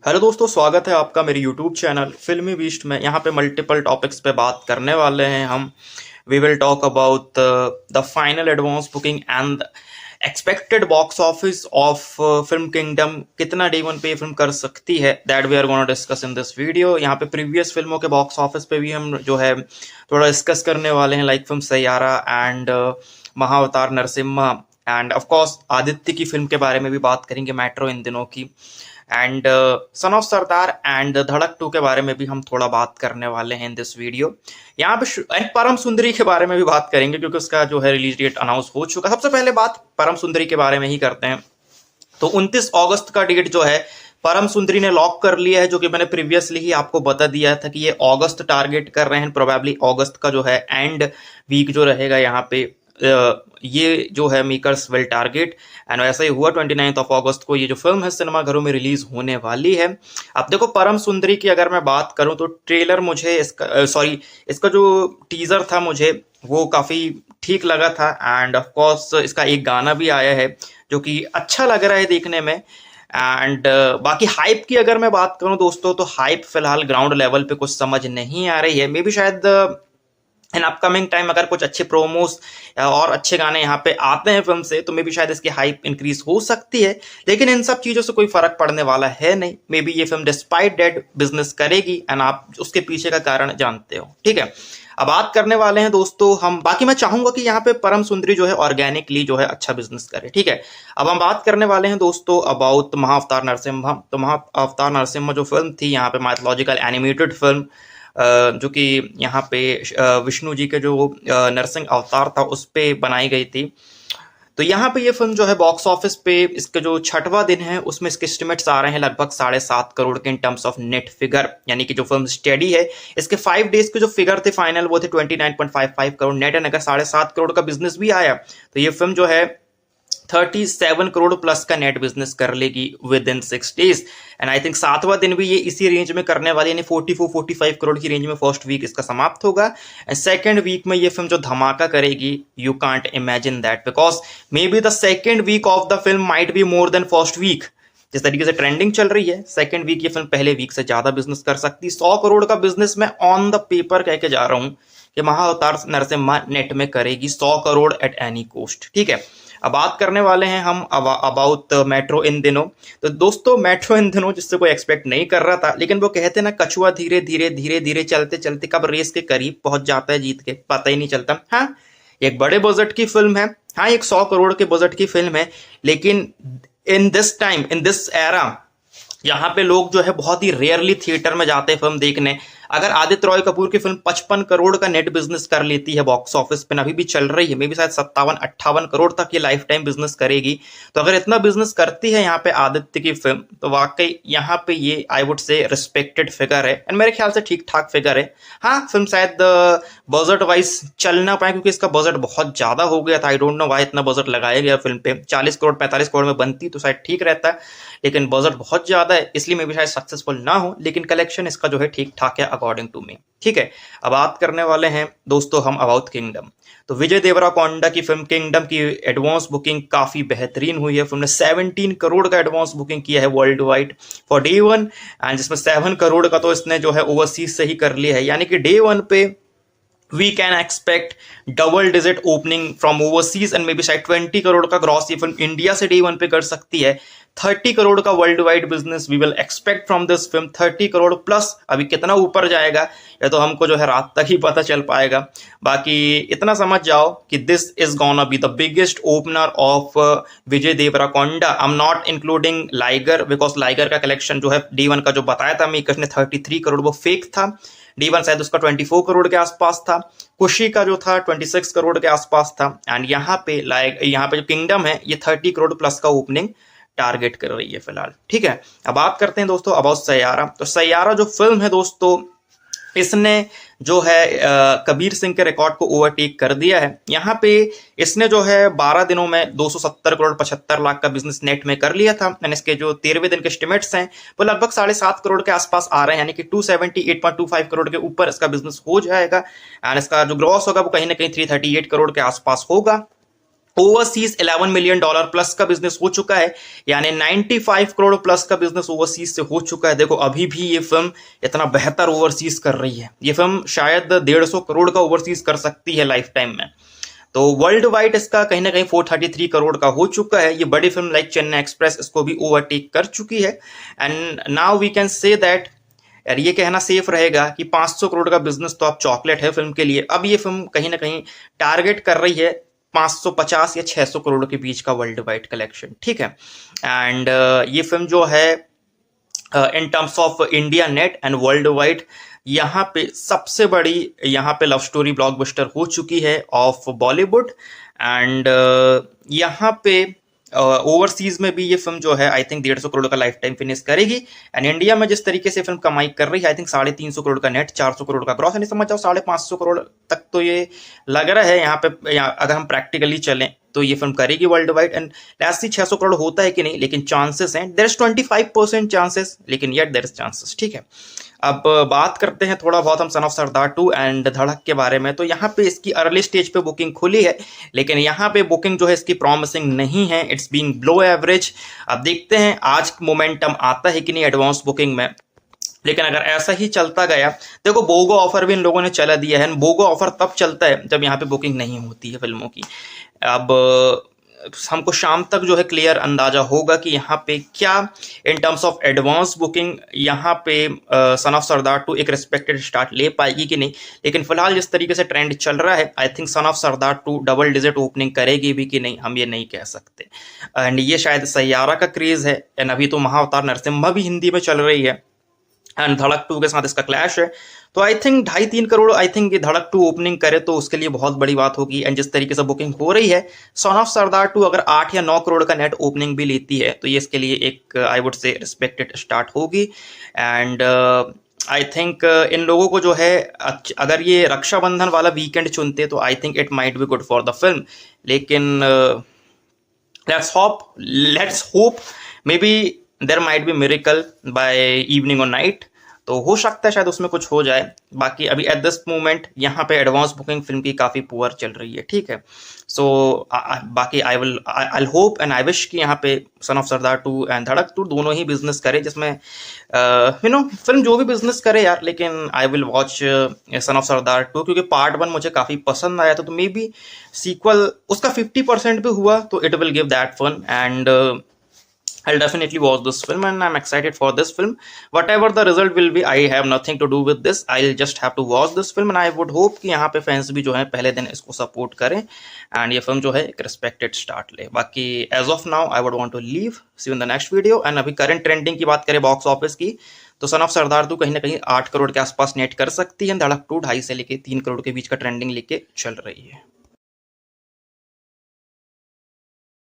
Hello दोस्तों, स्वागत है आपका मेरे यूट्यूब चैनल फिल्मी बीस्ट में। यहाँ पे मल्टीपल टॉपिक्स पे बात करने वाले हैं हम। We will talk about the final advance booking and expected box office of film Kingdom. कितना डे वन पे ये फिल्म कर सकती है, that we are gonna discuss in this video. यहाँ पे प्रीवियस फिल्मों के बॉक्स ऑफिस पे भी हम जो है थोड़ा डिस्कस करने वाले हैं, like film Saiyaara and महाअवतार Narasimha. End of course Aditya की फिल्म के बारे में भी बात करेंगे, मेट्रो इन दिनों की। And sun of Sardar and धड़क 2 के बारे में भी हम थोड़ा बात करने वाले हैं इन दिस वीडियो। यहाँ पे एंड परम सुंदरी के बारे में भी बात करेंगे, क्योंकि उसका जो है रिलीज डेट अनाउंस हो चुका है। सबसे पहले बात परम सुंदरी के बारे में ही करते हैं। तो 29 अगस्त का डेट जो है परम सुंदरी ने लॉक कर लिया है, जो कि मैंने प्रीवियसली ही आपको बता दिया था कि ये अगस्त टारगेट कर रहे हैं। प्रोबेबली अगस्त का जो है एंड वीक जो रहेगा यहाँ पे ये जो है मेकर्स विल टारगेट। एंड वैसा ही हुआ 29 अगस्त को ये जो फिल्म है सिनेमाघरों में रिलीज होने वाली है। अब देखो, परम सुंदरी की अगर मैं बात करूं तो ट्रेलर मुझे इसका जो टीजर था मुझे वो काफी ठीक लगा था। एंड ऑफ कोर्स इसका एक गाना भी आया है जो कि अच्छा लग रहा है देखने में। एंड बाकी हाइप की अगर मैं बात करूं दोस्तों, तो हाइप फिलहाल ग्राउंड लेवल पे कुछ समझ नहीं आ रही है। मे बी शायद इन अपकमिंग टाइम अगर कुछ अच्छे प्रोमोस और अच्छे गाने यहाँ पे आते हैं फिल्म से, तो मे बी शायद इसकी हाइप इंक्रीज हो सकती है। लेकिन इन सब चीजों से कोई फर्क पड़ने वाला है नहीं। मे बी ये फिल्म डिस्पाइट डेट बिजनेस करेगी, एंड आप उसके पीछे का कारण जानते हो, ठीक है। अब बात करने वाले हैं दोस्तों हम, बाकी मैं चाहूंगा कि यहाँ पे परम सुंदरी जो है ऑर्गेनिकली जो है अच्छा बिजनेस करे, ठीक है। अब हम बात करने वाले हैं दोस्तों अबाउट महाअवतार नरसिम्हा। तो महाअवतार नरसिम्हा जो फिल्म थी यहाँ पे माइथोलॉजिकल एनिमेटेड फिल्म, जो कि यहाँ पे विष्णु जी के जो नरसिंह अवतार था उस पे बनाई गई थी। तो यहाँ पे ये फिल्म जो है बॉक्स ऑफिस पे इसके जो छठवां दिन है उसमें इसके एस्टिमेट्स आ रहे हैं लगभग 7.5 करोड़ के in terms of net figure. यानी कि जो फिल्म स्टेडी है, इसके 5 डेज के जो फिगर थे फाइनल वो थे 29.55 करोड़ नेट। एंड अगर 7.5 करोड़ का बिजनेस भी आया तो ये फिल्म जो है 37 करोड़ प्लस का नेट बिजनेस कर लेगी with in 6 days. And I think सातवां दिन भी ये इसी रेंज में करने वाली, यानी 44-45 करोड़ की रेंज में फर्स्ट वीक इसका समाप्त होगा। एंड सेकंड वीक में ये फिल्म जो धमाका करेगी, you can't imagine that, because maybe the second week of the film might be more than first week. जिस तरीके से ट्रेंडिंग चल रही है, सेकंड वीक ये फिल्म पहले वीक से ज्यादा बिजनेस कर सकती। 100 करोड़ का बिजनेस मैं ऑन द पेपर कह के जा रहा हूं कि महाअवतार नरसिम्हा नेट में करेगी 100 करोड़ एट एनी कॉस्ट, ठीक है। अब बात करने वाले हैं हम अबाउट मेट्रो इन दिनों। तो दोस्तों मेट्रो इन दिनों जिससे कोई एक्सपेक्ट नहीं कर रहा था, लेकिन वो कहते ना कछुआ धीरे धीरे धीरे धीरे चलते चलते कब रेस के करीब पहुंच जाता है जीत के, पता ही नहीं चलता। हाँ, एक बड़े बजट की फिल्म है, हाँ एक 100 करोड़ के बजट की फिल्म है, लेकिन in this time in this era यहाँ पे लोग जो है बहुत ही रेयरली थिएटर में जाते हैं फिल्म देखने। अगर आदित्य रॉय कपूर की फिल्म 55 करोड़ का नेट बिजनेस कर लेती है बॉक्स ऑफिस पे, अभी भी चल रही है, मे बी शायद 57-58 करोड़ तक ये लाइफ टाइम बिजनेस करेगी। तो अगर इतना बिजनेस करती है यहाँ पे आदित्य की फिल्म, तो वाकई यहाँ पे ये I would say respected figure है। एंड मेरे ख्याल से ठीक ठाक फिगर है। हाँ, फिल्म शायद बजट वाइज चल ना पाए, क्योंकि इसका बजट बहुत ज्यादा हो गया था। आई डोंट नो वाई इतना बजट लगाया गया फिल्म पे। 40 करोड़ 45 करोड़ में बनती तो शायद ठीक रहता है, लेकिन बजट बहुत ज्यादा है, इसलिए मे भी शायद सक्सेसफुल ना हो। लेकिन कलेक्शन इसका जो है ठीक ठाक है अकॉर्डिंग टू मी, ठीक है। अब बात करने वाले हैं दोस्तों हम अबाउट किंगडम। तो विजय देवराकोंडा की फिल्म किंगडम की एडवांस बुकिंग काफी बेहतरीन हुई है। फिल्म ने 17 करोड़ का एडवांस बुकिंग किया है world wide for day one, and जिसमें 7 करोड़ का तो इसने जो है ओवरसीज से ही कर लिया है। यानी कि डे वन पे we can expect double digit opening from overseas, and maybe शायद 20 करोड़ का ग्रॉस ये फिल्म इंडिया से डे वन पे कर सकती है। 30 करोड़ का worldwide business we will expect from this film. 30 crore plus, अभी कितना ऊपर जाएगा या तो हमको जो है रात तक ही पता चल पाएगा। बाकी इतना समझ जाओ कि this is gonna be the biggest opener of Vijay Devarakonda. I am not including liger, because liger का कलेक्शन जो है डे वन का जो बताया था मेकर्स ने 33 करोड़, वो फेक था। डी वन शायद उसका 24 करोड़ के आसपास था। खुशी का जो था 26 करोड़ के आसपास था। एंड यहाँ पे यहाँ पे जो किंगडम है ये 30 करोड़ प्लस का ओपनिंग टारगेट कर रही है फिलहाल, ठीक है। अब बात करते हैं दोस्तों अबाउट सैयारा। तो सैयारा जो फिल्म है दोस्तों, इसने जो है कबीर सिंह के रिकॉर्ड को ओवरटेक कर दिया है। यहाँ पे इसने जो है 12 दिनों में 270 करोड़ 75 लाख का बिजनेस नेट में कर लिया था। एंड इसके जो 13वें दिन के एस्टिमेट्स हैं वो लगभग 7.5 करोड़ के आसपास आ रहे हैं, यानी कि 278.25 करोड़ के ऊपर इसका बिजनेस हो जाएगा। एंड इसका जो ग्रॉस होगा वो कहीं ना कहीं 338 करोड़ के आसपास होगा। ओवरसीज $11 मिलियन प्लस का बिजनेस हो चुका है, यानी 95 करोड़ प्लस का बिजनेस ओवरसीज से हो चुका है। देखो अभी भी ये फिल्म इतना बेहतर ओवरसीज कर रही है, ये फिल्म शायद 150 करोड़ का ओवरसीज कर सकती है लाइफ टाइम में। तो वर्ल्ड वाइड इसका कहीं ना कहीं 433 करोड़ का हो चुका है। ये बड़ी फिल्म लाइक चेन्नई एक्सप्रेस इसको भी ओवरटेक कर चुकी है। And now we can say that, यार ये कहना सेफ रहेगा कि 500 करोड़ का बिजनेस तो अब चॉकलेट है फिल्म के लिए। अब ये फिल्म कहीं ना कहीं टारगेट कर रही है 550 या 600 करोड़ के बीच का वर्ल्ड वाइड कलेक्शन, ठीक है। एंड ये फिल्म जो है in terms of India net and world wide यहाँ पे सबसे बड़ी यहाँ पे लव स्टोरी ब्लॉकबस्टर हो चुकी है ऑफ बॉलीवुड। एंड यहाँ पे ओवरसीज में भी ये फिल्म जो है आई थिंक 150 करोड़ का लाइफ टाइम फिनिश करेगी। एंड इंडिया में जिस तरीके से फिल्म कमाई कर रही है आई थिंक 350 करोड़ का नेट, 400 करोड़ का ग्रॉस, यानी समझ जाओ 550 करोड़ तक तो ये लग रहा है यहाँ पे। अगर हम प्रैक्टिकली चलें तो ये फिल्म करेगी वर्ल्ड वाइड। एंड ऐसी 600 करोड़ होता है कि नहीं, लेकिन चांसेस हैं, देयर इज 25% चांसेस, लेकिन येट देयर इज चांसेस, ठीक है। अब बात करते हैं थोड़ा बहुत हम सन ऑफ सरदार 2 एंड धड़क के बारे में। तो यहाँ पे इसकी अर्ली स्टेज पे बुकिंग खुली है, लेकिन यहाँ पे बुकिंग जो है इसकी प्रॉमिसिंग नहीं है, इट्स बीइंग बिलो एवरेज। अब देखते हैं आज मोमेंटम आता है कि नहीं एडवांस बुकिंग में। लेकिन अगर ऐसा ही चलता गया, देखो बोगो ऑफर भी इन लोगों ने चला दिया है। बोगो ऑफर तब चलता है जब यहाँ पे बुकिंग नहीं होती है फिल्मों की। अब हमको शाम तक जो है क्लियर अंदाजा होगा कि यहाँ पे क्या in terms of advance booking यहाँ पे सन ऑफ सरदार 2 एक रिस्पेक्टेड स्टार्ट ले पाएगी कि नहीं। लेकिन फिलहाल जिस तरीके से ट्रेंड चल रहा है I think sun of Sardaar 2 double digit opening करेगी भी कि नहीं हम ये नहीं कह सकते। एंड ये शायद सैयारा का क्रेज है। एंड अभी तो महाअवतार नरसिम्हा भी हिंदी में चल रही है एंड धड़क 2 के साथ इसका क्लैश है। तो I think 2.5-3 crore I think ये धड़क 2 ओपनिंग करे तो उसके लिए बहुत बड़ी बात होगी। एंड जिस तरीके से बुकिंग हो रही है, सन ऑफ सरदार 2 अगर 8 या 9 करोड़ का नेट ओपनिंग भी लेती है तो ये इसके लिए एक I would say respected start होगी। एंड आई थिंक इन लोगों को जो है अगर ये रक्षाबंधन वाला वीकेंड चुनते तो I think it might be good for the film. लेकिन let's hope maybe there might be miracle by evening और नाइट, तो हो सकता है शायद उसमें कुछ हो जाए। बाकी अभी एट दिस मोमेंट यहाँ पे एडवांस बुकिंग फिल्म की काफ़ी पुअर चल रही है, ठीक है। सो बाकी I hope and I wish कि यहाँ पे सन ऑफ सरदार 2 एंड धड़क 2 दोनों ही बिजनेस करे, जिसमें फिल्म जो भी बिजनेस करे यार। लेकिन I will watch son of Sardaar 2 क्योंकि पार्ट 1 मुझे काफ़ी पसंद आया था, तो मे बी सीक्वल उसका 50% भी हुआ तो it will give that fun. And I'll definitely watch this film and I'm excited for this film. Whatever the result will be, I have nothing to do with this. I'll just have to watch this film and I would hope कि यहाँ पे fans भी जो है पहले दिन इसको support करें एंड ये फिल्म जो है एक रिस्पेक्टेड स्टार्ट ले। बाकी as of now I would want to leave, see you in the next video. And अभी करंट ट्रेंडिंग की बात करें बॉक्स ऑफिस की तो सन ऑफ सरदार 2 कहीं ना कहीं 8 करोड़ के आसपास नेट कर सकती है। धड़क 2 2.5 से लेके 3 करोड़ के बीच का ट्रेंडिंग लेके चल रही है।